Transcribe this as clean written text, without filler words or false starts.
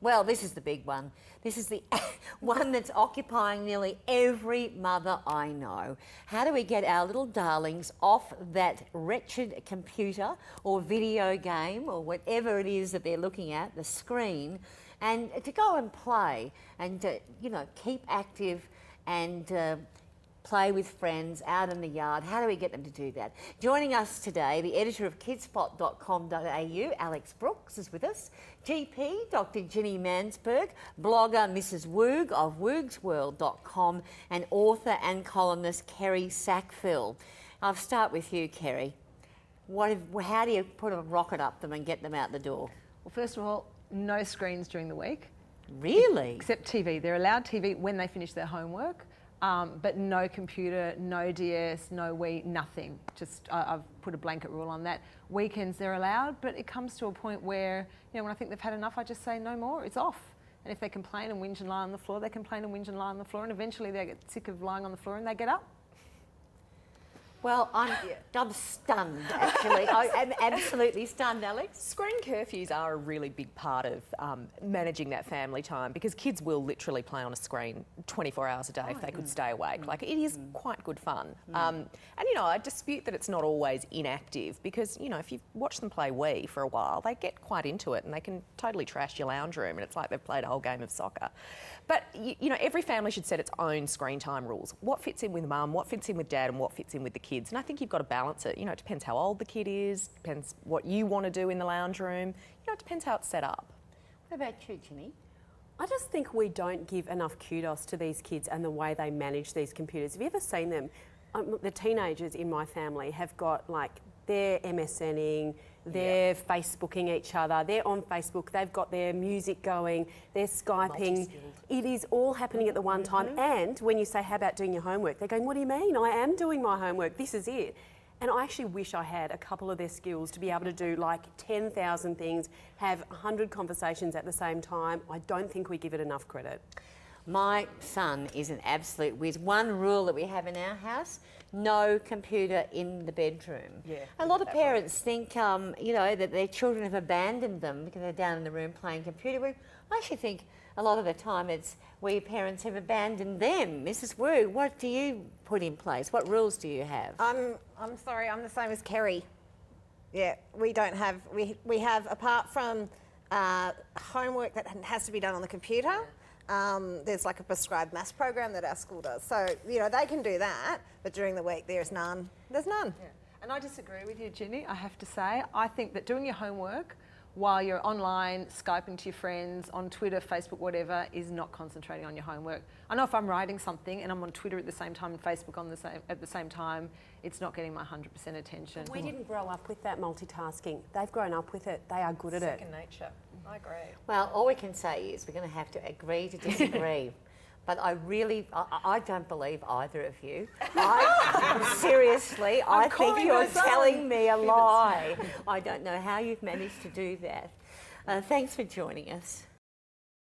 Well, this is the big one. This is the one that's occupying nearly every mother I know. How do we get our little darlings off that wretched computer or video game or whatever it is that they're looking at, the screen, and to go and play and to, you know, keep active and play with friends out in the yard? How do we get them to do that? Joining us today, the editor of kidspot.com.au, Alex Brooks, is with us. GP, Dr. GINNI MANSBERG, blogger Mrs. Woog of woogsworld.com, and author and columnist KERRI SACKVILLE. I'll start with you, KERRI. How do you put a rocket up them and get them out the door? Well, first of all, no screens during the week. Really? Except TV. They're allowed TV when they finish their homework. But no computer, no DS, no Wii, nothing. Just I've put a blanket rule on that. Weekends they're allowed, but it comes to a point where, you know, when I think they've had enough, I just say no more, it's off. And if they complain and whinge and lie on the floor, they complain and whinge and lie on the floor, and eventually they get sick of lying on the floor and they get up. Well, I'm stunned, actually. I am absolutely stunned, Alex. Screen curfews are a really big part of managing that family time, because kids will literally play on a screen 24 hours a day if they could stay awake. Like, it is quite good fun. And, you know, I dispute that it's not always inactive, because, you know, if you watch them play Wii for a while, they get quite into it and they can totally trash your lounge room and it's like they've played a whole game of soccer. But, you know, every family should set its own screen time rules. What fits in with mum, what fits in with dad, and what fits in with the kids. And I think you've got to balance it. You know, it depends how old the kid is, depends what you want to do in the lounge room. You know, it depends how it's set up. What about you, GINNI? I just think we don't give enough kudos to these kids and the way they manage these computers. Have you ever seen them? The teenagers in my family have got, like, they're MSNing, they're Facebooking each other, they're on Facebook, they've got their music going, they're Skyping. It is all happening at the one time. And when you say, how about doing your homework? They're going, what do you mean? I am doing my homework, this is it. And I actually wish I had a couple of their skills to be able to do like 10,000 things, have 100 conversations at the same time. I don't think we give it enough credit. My son is an absolute whiz. One rule that we have in our house, no computer in the bedroom. Yeah, a lot of parents think, you know, that their children have abandoned them because they're down in the room playing computer. I actually think a lot of the time it's we parents have abandoned them. Mrs. Woog, what do you put in place? What rules do you have? I'm sorry, I'm the same as KERRI. Yeah, we don't have, we have, apart from homework that has to be done on the computer, there's like a prescribed maths program that our school does. So, you know, they can do that, but during the week there's none. There's none. Yeah. And I disagree with you, GINNI, I have to say. I think that doing your homework while you're online, Skyping to your friends, on Twitter, Facebook, whatever, is not concentrating on your homework. I know if I'm writing something and I'm on Twitter at the same time and Facebook at the same time, it's not getting my 100% attention. We didn't grow up with that multitasking. They've grown up with it. They are good at it. Second nature. I agree. Well, all we can say is we're going to have to agree to disagree. But I don't believe either of you. Seriously, I think you're telling me a lie. I don't know how you've managed to do that. Thanks for joining us.